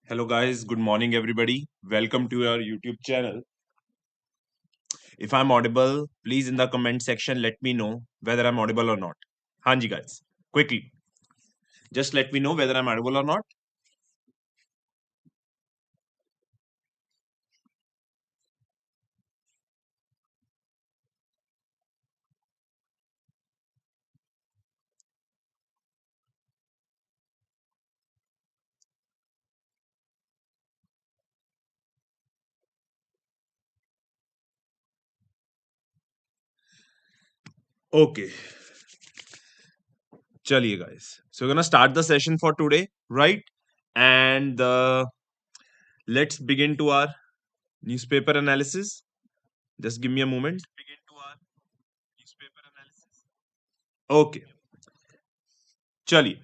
Hello, guys. Good morning, everybody. Welcome to our YouTube channel. If I'm audible, please in the comment section let me know whether I'm audible or not. Hanji, guys. Quickly. Just let me know whether I'm audible or not. Okay. Chaliye, guys. So we're gonna start the session for today, right? And let's begin to our newspaper analysis. Just give me a moment. Okay. Chaliye.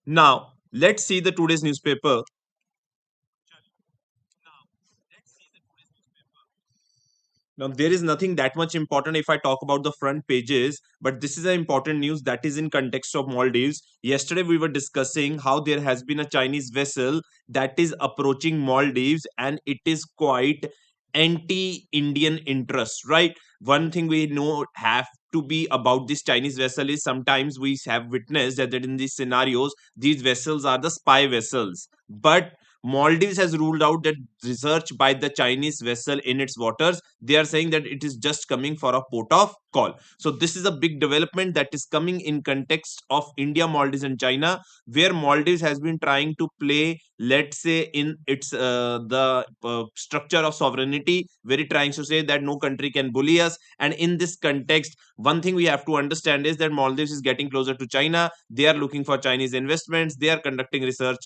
Now let's see the today's newspaper. Now, there is nothing that much important if I talk about the front pages, but this is an important news that is in context of Maldives. Yesterday, we were discussing how there has been a Chinese vessel that is approaching Maldives and it is quite anti-Indian interest, right? One thing we know have to be about this Chinese vessel is sometimes we have witnessed that in these scenarios, these vessels are the spy vessels. But Maldives has ruled out that research by the Chinese vessel in its waters. They are saying that it is just coming for a port of call. So this is a big development that is coming in context of India, Maldives, and China, where Maldives has been trying to play, let's say, in its the structure of sovereignty, very trying to say that no country can bully us. And in this context, one thing we have to understand is that Maldives is getting closer to China. They are looking for Chinese investments. They are conducting research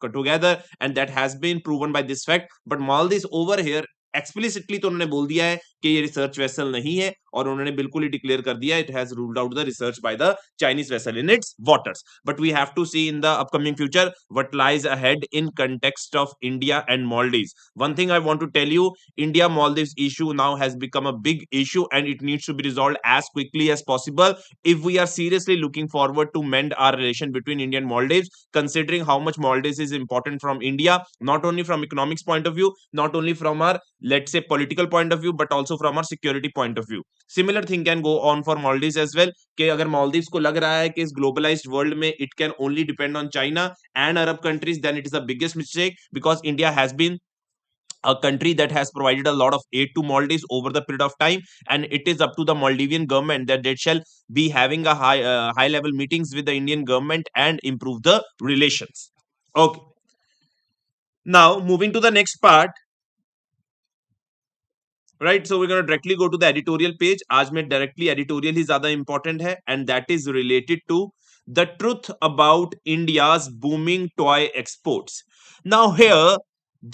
together, and that has been proven by this fact. But Maldives over here explicitly तो उन्होंने बोल दिया है कि ये research vessel नहीं है और उन्होंने बिल्कुल ही डिक्लेयर कर दिया it has ruled out the research by the Chinese vessel in its waters but we have to see in the upcoming future what lies ahead in context of India and Maldives. One thing I want to tell you, India Maldives issue now has become a big issue and it needs to be resolved as quickly as possible if we are seriously looking forward to mend our relation between India and Maldives, considering how much Maldives is important from India, not only from economics point of view, not only from our, let's say, political point of view, but also from our security point of view. Similar thing can go on for Maldives as well, कि अगर Maldives को लग रहा है कि इस globalized world में it can only depend on China and Arab countries, then it is the biggest mistake, because India has been a country that has provided a lot of aid to Maldives over the period of time, and it is up to the Maldivian government that they shall be having a high level meetings with the Indian government and improve the relations. Okay, now moving to the next part. Right so we gonna directly go to the editorial page. आज में directly editorial ही ज्यादा important है and that is related to the truth about India's booming toy exports. Now here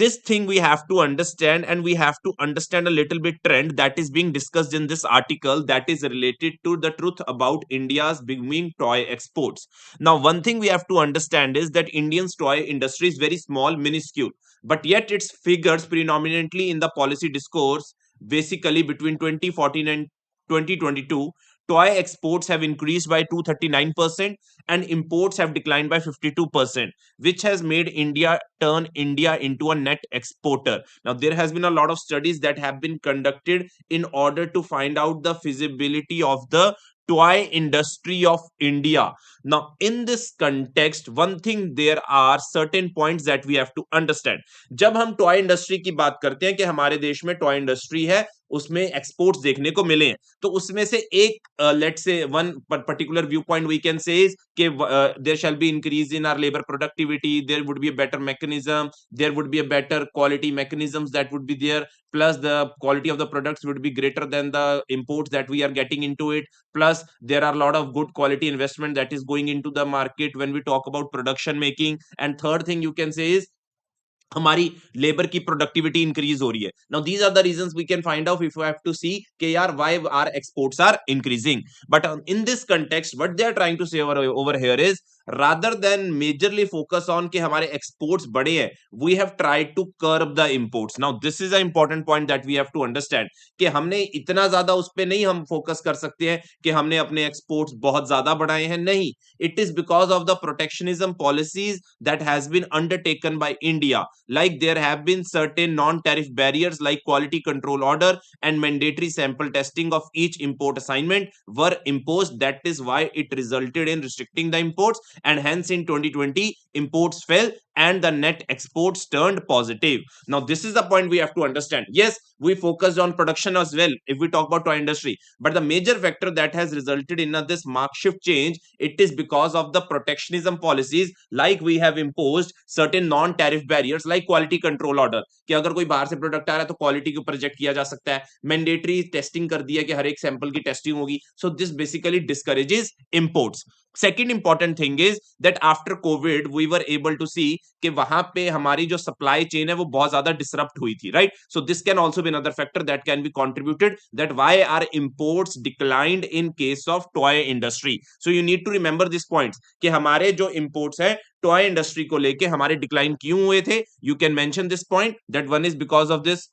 this thing we have to understand, and we have to understand a little bit trend that is being discussed in this article, that is related to the truth about India's booming toy exports. Now one thing we have to understand is that Indian's toy industry is very small, minuscule, but yet its figures predominantly in the policy discourse. Basically between 2014 and 2022, toy exports have increased by 239% and imports have declined by 52%, which has made India into a net exporter. Now there has been a lot of studies that have been conducted in order to find out the feasibility of the toy industry of India. Now in this context, one thing, there are certain points that we have to understand. जब हम toy industry की बात करते हैं कि हमारे देश में टॉय इंडस्ट्री है, उसमें एक्सपोर्ट्स देखने को मिले हैं, तो उसमें से एक let's say one particular view point we can say is कि there shall be increase in our labour productivity, there would be a better mechanism, there would be a better quality mechanisms that would be there, plus the quality of the products would be greater than the imports that we are getting into it, plus there are a lot of good quality investment that is going into the market when we talk about production making. And third thing you can say is हमारी labour की productivity increase हो रही है. Now these are the reasons we can find out if you have to see कि यार why are exports are increasing. But in this context what they are trying to say over here is rather than majorly focus on कि हमारे exports बढ़े हैं, we have tried to curb the imports. Now this is an important point that we have to understand कि हमने इतना ज्यादा उस पे नहीं हम फोकस कर सकते हैं कि हमने अपने exports बहुत ज्यादा बढ़ाए हैं, नहीं. It is because of the protectionism policies that has been undertaken by India. Like there have been certain non-tariff barriers like quality control order and mandatory sample testing of each import assignment were imposed. That is why it resulted in restricting the imports, and hence in 2020 imports fell and the net exports turned positive. Now this is the point we have to understand. Yes, we focused on production as well if we talk about toy industry, but the major factor that has resulted in this mark shift change, it is because of the protectionism policies. Like we have imposed certain non tariff barriers like quality control order कि अगर कोई बाहर से product आ रहा है तो quality के ऊपर चेक किया जा सकता है. मैंडेटरी टेस्टिंग कर दिया कि हर एक सैंपल की टेस्टिंग होगी. So this basically discourages imports. Second important thing is that after Covid we were able to see कि वहां पे हमारी जो सप्लाई चेन है वो बहुत ज्यादा डिसरप्ट हुई थी, right. So this can also be another factor that can be contributed that why are imports declined in case of toy industry. So you need to remember this points कि हमारे जो imports है toy industry को लेके हमारे decline क्यों हुए थे. You can mention this point that one is because of this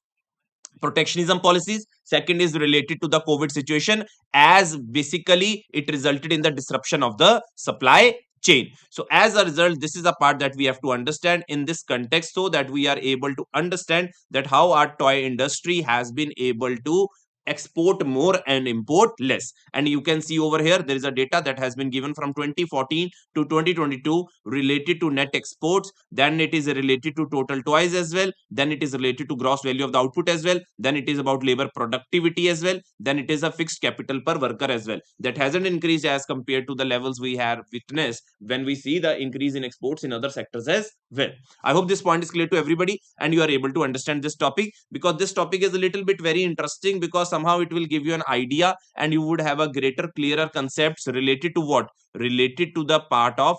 protectionism policies. Second is related to the COVID situation, as basically it resulted in the disruption of the supply chain. So as a result, this is a part that we have to understand in this context so that we are able to understand that how our toy industry has been able to export more and import less. And you can see over here there is a data that has been given from 2014 to 2022 related to net exports. Then it is related to total toys as well. Then it is related to gross value of the output as well. Then it is about labor productivity as well. Then it is a fixed capital per worker as well. That hasn't increased as compared to the levels we have witnessed when we see the increase in exports in other sectors as well. I hope this point is clear to everybody and you are able to understand this topic, because this topic is a little bit very interesting, because somehow it will give you an idea and you would have a greater, clearer concepts related to what? Related to the part of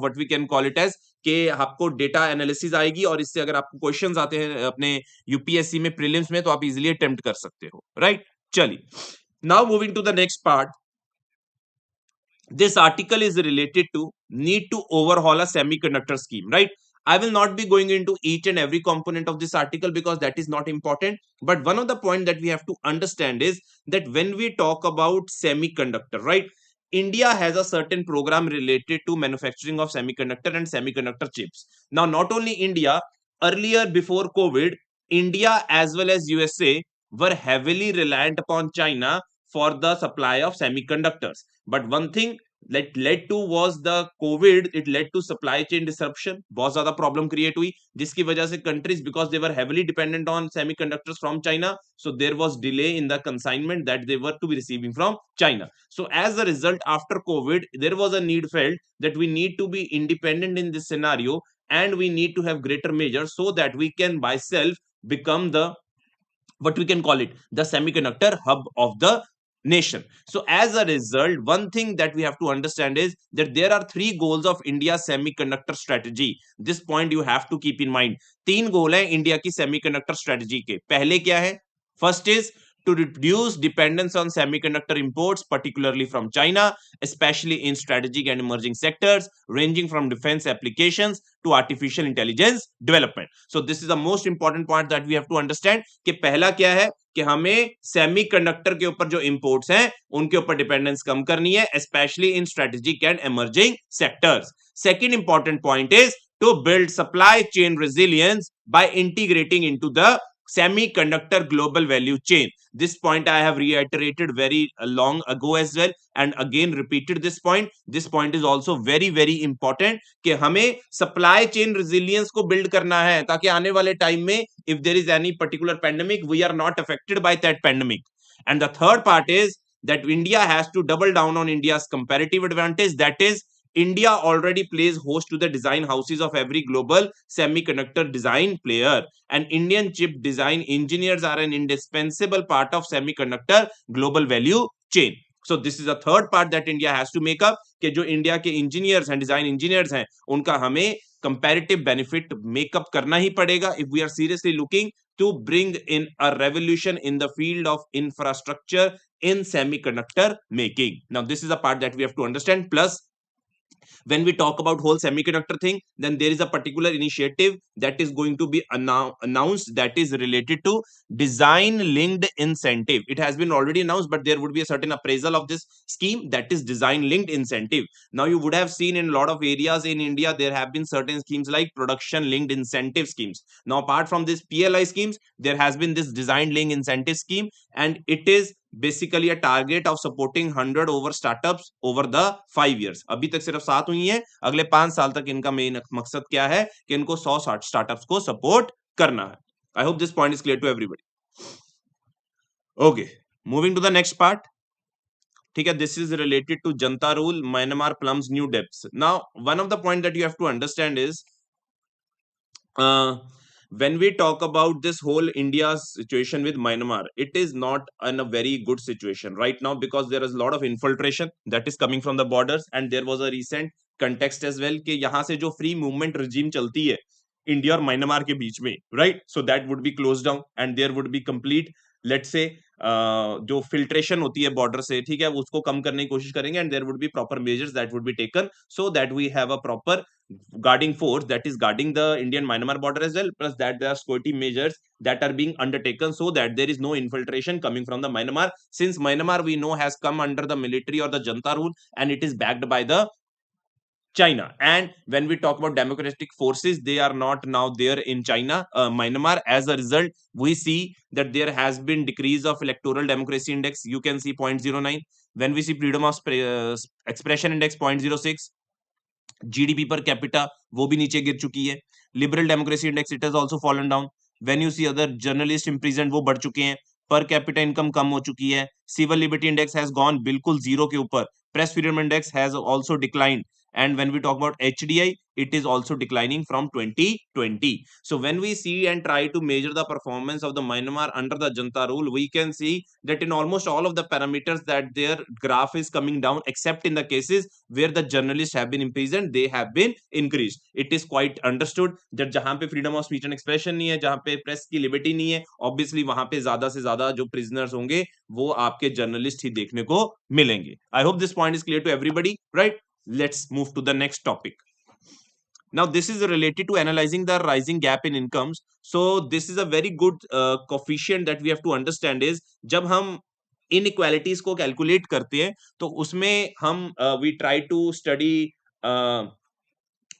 what we can call it as कि आपको data analysis आएगी और इससे अगर आपको questions आते हैं अपने यूपीएससी में प्रीलिम्स में तो आप इजीली अटेम्प्ट कर सकते हो, राइट. चलिए, now moving to the next part. This article is related to need to overhaul a semiconductor scheme, right. I will not be going into each and every component of this article because that is not important, but one of the point that we have to understand is that when we talk about semiconductor, right, India has a certain program related to manufacturing of semiconductor and semiconductor chips. Now not only India, earlier before COVID, India as well as USA were heavily reliant upon China for the supply of semiconductors. But one thing that led to was the COVID. It led to supply chain disruption. बहुत ज़्यादा problem create हुई जिसकी वजह से countries, because they were heavily dependent on semiconductors from China, so there was delay in the consignment that they were to be receiving from China. So as a result, after COVID, there was a need felt that we need to be independent in this scenario and we need to have greater measures so that we can by self become the, what we can call it, the semiconductor hub of the nation. So as a result, one thing that we have to understand is that there are three goals of India's semiconductor strategy. This point you have to keep in mind. तीन गोल हैं India की semiconductor strategy के. पहले क्या है? First is to reduce dependence on semiconductor imports, particularly from China, especially in strategic and emerging sectors, ranging from defense applications to artificial intelligence development. So this is the most important point that we have to understand कि पहला क्या है कि हमें semiconductor के ऊपर जो imports हैं उनके ऊपर डिपेंडेंस कम करनी है, specially in strategic and emerging sectors. Second important point is to build supply chain resilience by integrating into the semiconductor global value chain. This point I have reiterated very long ago as well and again repeated this point. This point is also very very important कि हमें supply chain resilience को build करना है ताकि आने वाले time में if there is any particular pandemic we are not affected by that pandemic. And the third part is that India has to double down on India's comparative advantage, that is India already plays host to the design houses of every global semiconductor design player, and Indian chip design engineers are an indispensable part of semiconductor global value chain. So this is the third part that India has to make up कि जो India के engineers हैं, design engineers हैं, उनका हमें comparative benefit makeup करना ही पड़ेगा if we are seriously looking to bring in a revolution in the field of infrastructure in semiconductor making. Now, this is a part that we have to understand. Plus, when we talk about whole semiconductor thing, then there is a particular initiative that is going to be announced that is related to design linked incentive. It has been already announced, but there would be a certain appraisal of this scheme, that is design linked incentive. Now, you would have seen in a lot of areas in India there have been certain schemes like production linked incentive schemes. Now, apart from this PLI schemes, there has been this design linked incentive scheme, and it is basically a target of supporting 100 over startups over the 5 years. अभी तक सिर्फ 7 हुई है, अगले 5 साल तक इनका main मकसद क्या है कि इनको 100 स्टार्टअप्स को सपोर्ट करना है. I hope this point is clear to everybody. Okay, moving to the next part. ठीक है, this is related to Janta rule. Myanmar plumbs new depths. Now, one of the point that you have to understand is when we talk about this whole India's situation with Myanmar, it is not in a very good situation right now, because there is a lot of infiltration that is coming from the borders, and there was a recent context as well कि यहाँ से जो free movement regime चलती है India और Myanmar के बीच में, right? So that would be closed down and there would be complete, let's say, जो फिल्ट्रेशन होती है बॉर्डर से, ठीक है, उसको कम करने की कोशिश करेंगे, and there would be proper measures that would be taken so that we have a proper guarding force that is guarding the Indian Myanmar border as well, plus that there are security measures that are being undertaken so that there is no infiltration coming from the Myanmar, since Myanmar we know has come under the military or the Janta rule, and it is backed by the China. And when we talk about democratic forces, they are not now there in China, Myanmar. As a result, we see that there has been decrease of electoral democracy index. You can see 0.09. When we see freedom of expression index 0.06, GDP per capita वो भी नीचे गिर चुकी है. Liberal democracy index it has also fallen down. When you see other journalists imprisoned वो बढ़ चुके हैं. Per capita income कम हो चुकी है. Civil liberty index has gone बिल्कुल जीरो के ऊपर. Press freedom index has also declined. And when we talk about HDI, it is also declining from 2020. So when we see and try to measure the performance of the Myanmar under the Janta rule, we can see that in almost all of the parameters that their graph is coming down, except in the cases where the journalists have been imprisoned, they have been increased. It is quite understood that जहां पे freedom of speech and expression नहीं है, जहां पे press की liberty नहीं है, obviously वहां पे ज्यादा से ज्यादा जो prisoners होंगे वो आपके journalist ही देखने को मिलेंगे. I hope this point is clear to everybody, right? Let's move to the next topic. Now, this is related to analyzing the rising gap in incomes. So, this is a very good coefficient that we have to understand is जब हम inequalities को calculate करते हैं तो उसमें हम we try to study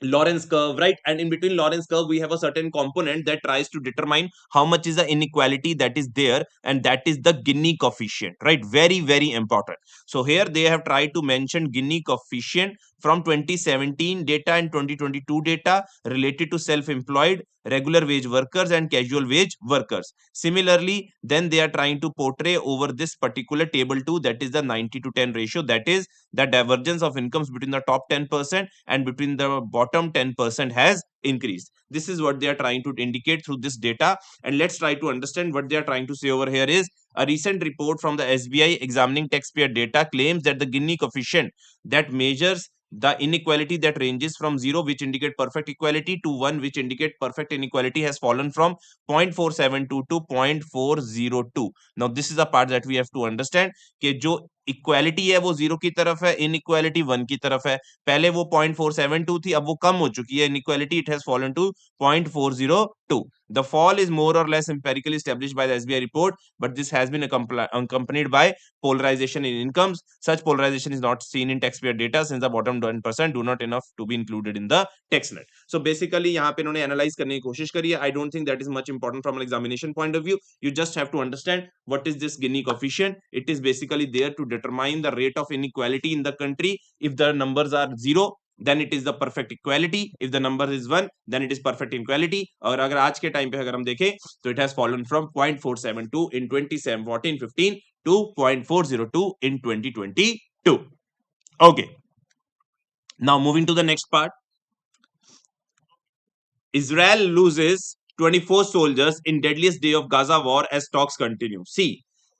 Lorentz curve, right? And in between Lorentz curve, we have a certain component that tries to determine how much is the inequality that is there, and that is the Gini coefficient, right? Very, very important. So here they have tried to mention Gini coefficient from 2017 data and 2022 data related to self-employed, regular wage workers and casual wage workers. Similarly, then they are trying to portray over this particular table 2, that is the 90:10 ratio, that is the divergence of incomes between the top 10% and between the bottom 10% has increased. This is what they are trying to indicate through this data. And let's try to understand what they are trying to say over here is a recent report from the SBI examining taxpayer data claims that the Gini coefficient that measures the inequality that ranges from 0, which indicate perfect equality, to 1, which indicate perfect inequality, has fallen from 0.472 to 0.402. Now, this is a part that we have to understand कि जो equality है वो 0 की तरफ है, inequality 1 की तरफ है. पहले वो 0.472 थी, अब वो कम हो चुकी है. Inequality it has fallen to 0.402. The fall is more or less empirically established by the SBI report, but this has been accompanied by polarization in incomes. Such polarization is not seen in taxpayer data since the bottom 10% do not enough to be included in the tax net. So basically यहाँ पे इन्होंने analyze करने की कोशिश करी है. I don't think that is much important from an examination point of view. You just have to understand what is this Gini coefficient. It is basically there to determine the rate of inequality in the country. If the numbers are 0, then it is the perfect equality. If the number is 1, then it is perfect inequality. और अगर आज के time पे अगर हम देखें तो it has fallen from 0.472 in 2014-15 to 0.402 in 2022. Okay. Now moving to the next part. Israel loses 24 soldiers in deadliest day of Gaza war as talks continue. See,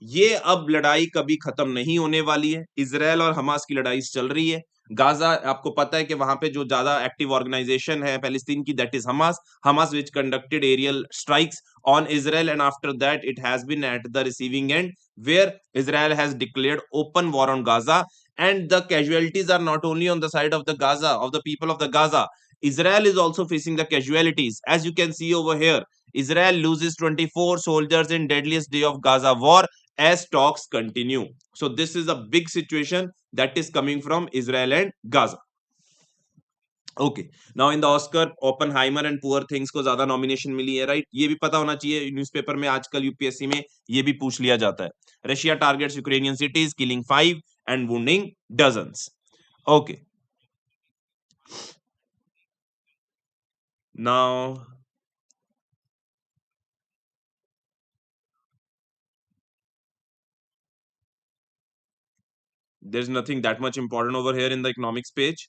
ये अब लड़ाई कभी खत्म नहीं होने वाली है. इजराइल और हमास की लड़ाई चल रही है. गाजा आपको पता है कि वहां पे जो ज्यादा एक्टिव ऑर्गेनाइजेशन है पैलेस्तीन की, that is Hamas. Hamas which conducted aerial strikes on Israel, and after that it has been at the receiving end where Israel has declared open war on Gaza. And the casualties are not only on the side of the Gaza, of the people of the Gaza. Israel is also facing the casualties. As you can see over here, Israel loses 24 soldiers in deadliest day of Gaza war as talks continue. So this is a big situation that is coming from Israel and Gaza. Okay, now in the Oscar Oppenheimer and poor things को ज्यादा nomination मिली है, right? ये भी पता होना चाहिए newspaper में, आजकल यूपीएससी में ये भी पूछ लिया जाता है. Russia targets Ukrainian cities, killing 5 and wounding dozens. Okay, now there's nothing that much important over here in the economics page.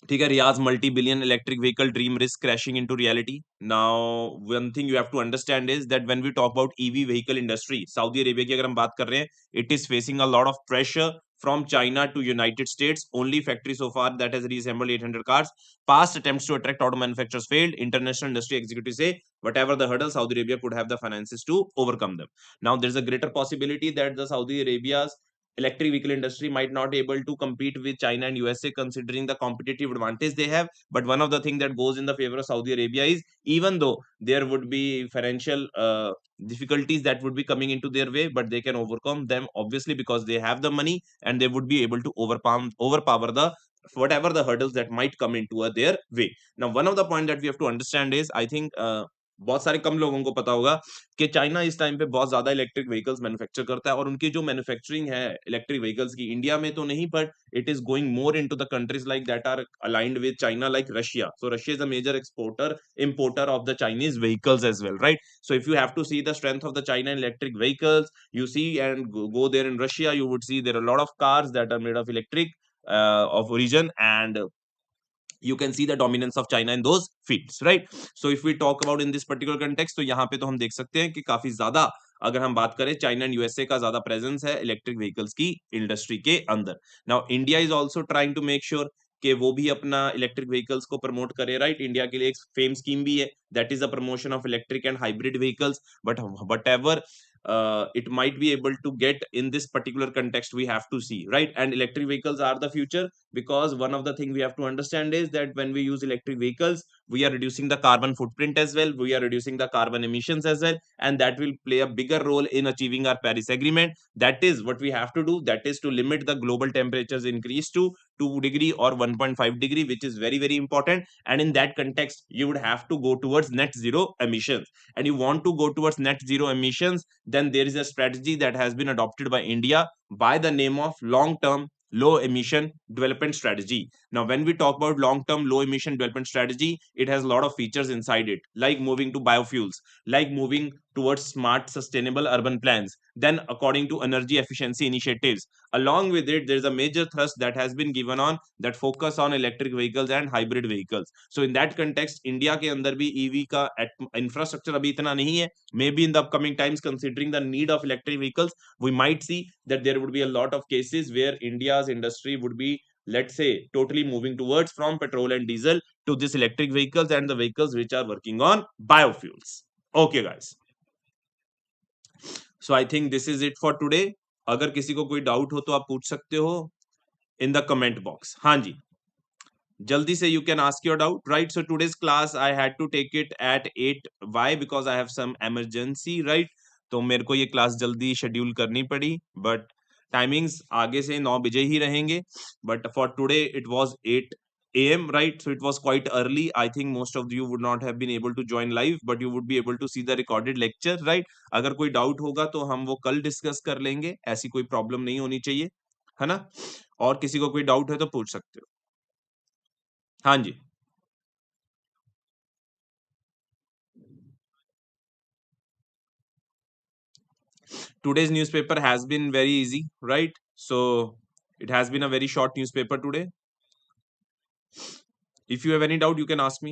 ठीक है, Riyadh multi billion electric vehicle dream risk crashing into reality. Now one thing you have to understand is that when we talk about EV vehicle industry, Saudi Arabia की अगर हम बात कर रहे हैं, it is facing a lot of pressure from China to United States. Only factory so far that has reassembled 800 cars. Past attempts to attract auto manufacturers failed. International industry executives say whatever the hurdles, Saudi Arabia could have the finances to overcome them. Now there's a greater possibility that the Saudi Arabia's electric vehicle industry might not able to compete with China and USA considering the competitive advantage they have. But one of the things that goes in the favor of Saudi Arabia is, even though there would be financial difficulties that would be coming into their way, but they can overcome them obviously because they have the money and they would be able to overpower the whatever the hurdles that might come into their way. Now one of the point that we have to understand is, I think बहुत सारे कम लोगों को पता होगा कि China इस time पे बहुत ज्यादा इलेक्ट्रिक व्हीकल्स मैन्युफैक्चर करता है, और उनकी जो मैन्युफैक्चरिंग है इलेक्ट्रिक व्हीकल्स की, इंडिया में तो नहीं, but it is going more into the countries like that are aligned with China, like Russia. So Russia is a major exporter importer of the Chinese vehicles as well, right? So if you have to see the strength of the China electric vehicles, you see and go there in Russia, you would see there are a lot of cars that are made of electric of origin, and you can see the dominance of China in those fields, right? So if we talk about in this particular context, तो यहाँ पे तो हम देख सकते हैं कि काफी ज्यादा अगर हम बात करें चाइना एंड यूएसए का ज्यादा प्रेजेंस है इलेक्ट्रिक व्हीकल्स की इंडस्ट्री के अंदर. Now India is also trying to make sure कि वो भी अपना इलेक्ट्रिक व्हीकल्स को प्रमोट करे, राइट? इंडिया के लिए एक फेम स्कीम भी है, that is the promotion of electric and hybrid vehicles. But whatever it might be able to get in this particular context, we have to see, right? And electric vehicles are the future, because one of the thing we have to understand is that when we use electric vehicles, we are reducing the carbon footprint as well, we are reducing the carbon emissions as well, and that will play a bigger role in achieving our Paris agreement. That is what we have to do, that is to limit the global temperatures increase to 2 degree or 1.5 degree, which is very very important. And in that context, you would have to go towards net zero emissions. And you want to go towards net zero emissions, then there is a strategy that has been adopted by India by the name of long term low emission development strategy. Now when we talk about long term low emission development strategy, it has a lot of features inside it, like moving to biofuels, like moving towards smart sustainable urban plans, then according to energy efficiency initiatives. Along with it, there is a major thrust that has been given on that focus on electric vehicles and hybrid vehicles. So in that context, India के अंदर भी EV का infrastructure अभी इतना नहीं है. Maybe in the upcoming times, considering the need of electric vehicles, we might see that there would be a lot of cases where India's industry would be, let's say, totally moving towards from petrol and diesel to this electric vehicles and the vehicles which are working on biofuels. Okay guys, so I think this is it for today. अगर किसी को कोई doubt हो तो आप पूछ सकते हो in the comment box. हाँ जी, jaldi se you can ask your doubt, right? So today's class I had to take it at 8. Why? Because I have some emergency, right? तो मेरे को ये क्लास जल्दी शेड्यूल करनी पड़ी, बट टाइमिंग्स आगे से 9 बजे ही रहेंगे. But for today it was 8 a.m., right? So it was quite early. I think most of you would not have been able to join live, but you would be able to see the recorded lecture, right? अगर कोई doubt होगा तो हम वो कल discuss कर लेंगे, ऐसी कोई प्रॉब्लम नहीं होनी चाहिए, है ना? और किसी को कोई डाउट है तो पूछ सकते हो. हाँ जी. Today's newspaper has been very easy, right? So it has been a very short newspaper today. If you have any doubt, you can ask me.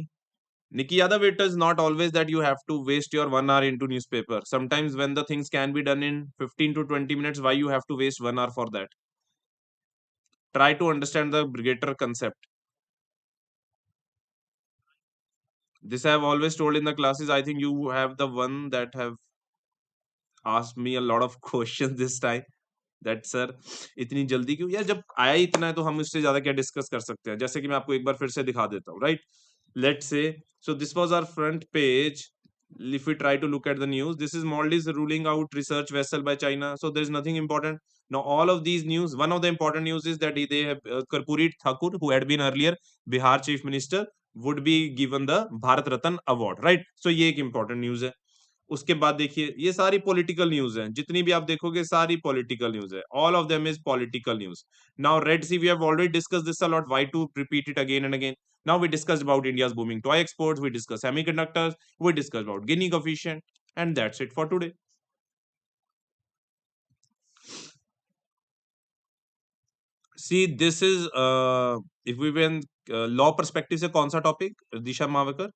Nikki Yadav, it is not always that you have to waste your 1 hour into newspaper. Sometimes when the things can be done in 15 to 20 minutes, why you have to waste 1 hour for that? Try to understand the greater concept. This I have always told in the classes. I think you have the one that have asked me a lot of questions this time. That sir इतनी जल्दी क्यों यार, जब आया ही इतना है तो हम इससे ज्यादा क्या डिस्कस कर सकते हैं। जैसे कि मैं आपको एक बार फिर से दिखा देता हूँ, right. Let's say, so this was our front page. If we try to look at the news, this is Maldives ruling out research vessel by China, so there is nothing important. Now all of these news, one of the important news is that they have Karpurit Thakur, who had been earlier Bihar chief minister, would be given the Bharat Ratna award, right? So ये एक important news है। उसके बाद देखिए ये सारी political news है, जितनी भी आप देखोगे सारी पॉलिटिकल न्यूज है, all of them is political news. Now Red Sea we have already discussed this a lot, why to repeat it again and again. Now we discussed about India's booming toy exports, we discuss semiconductors, we discussed about Gini coefficient, and that's it for today. See this is if we when law perspective से कौन सा topic, Disha Mavkar?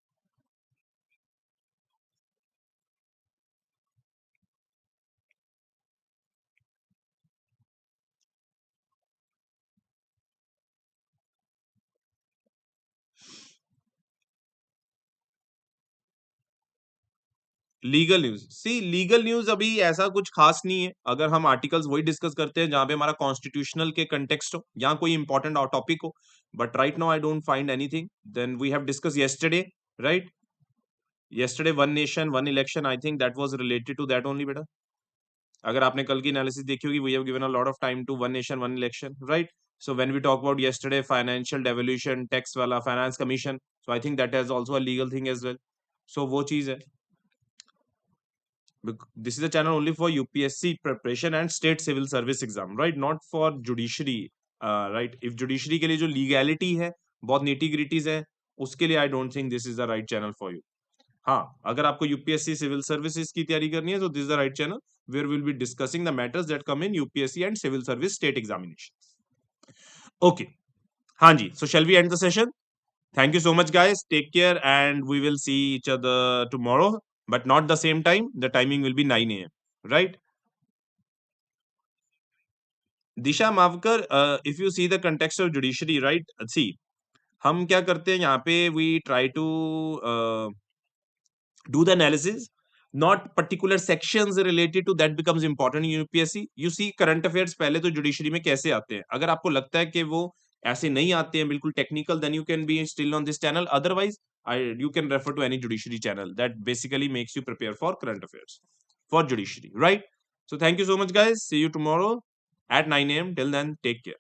Legal news, see legal news अभी ऐसा कुछ खास नहीं है। अगर हम आर्टिकल्स वही डिस्कस करते हैं जहां पे हमारा कॉन्स्टिट्यूशनल के कंटेक्स्ट हो या कोई इंपॉर्टेंट टॉपिक हो, but right now I don't find anything. Then we have discuss yesterday, right? yesterday one nation one election, I think that was related to that only बेटा। अगर आपने कल की एनालिसिस देखी होगी, we have given a lot of time to one nation one election, right? So when we talk about yesterday financial devolution tax वाला finance commission, so I think that has also a legal thing as well. So वो चीज है। This is a channel only for UPSC preparation and state civil service exam, right? Not for judiciary, right? If judiciary के लिए जो legality है, बहुत nitty gritties है, उसके लिए I don't think this is the right channel for you. हाँ, अगर आपको यूपीएससी सिविल सर्विसेज की तैयारी करनी है तो this is the right channel where will be discussing the matters that come in UPSC and civil service state examination. Okay, हाँ जी, so shall we end the session? Thank you so much, guys. Take care, and we will see each other tomorrow, but not the same time. The timing will be 9 a.m. Right? Disha Mavkar, if you see the context of judiciary, right? See, हम क्या करते हैं यहाँ पे, we try to do the analysis, not particular sections related to that becomes important in UPSC. You see current affairs पहले तो judiciary में कैसे आते हैं, अगर आपको लगता है कि वो ऐसे नहीं आते हैं बिल्कुल technical, then you can be still on this channel. Otherwise, you can refer to any judiciary channel that basically makes you prepare for current affairs for judiciary, right? So thank you so much, guys. See you tomorrow at 9 a.m. Till then, take care.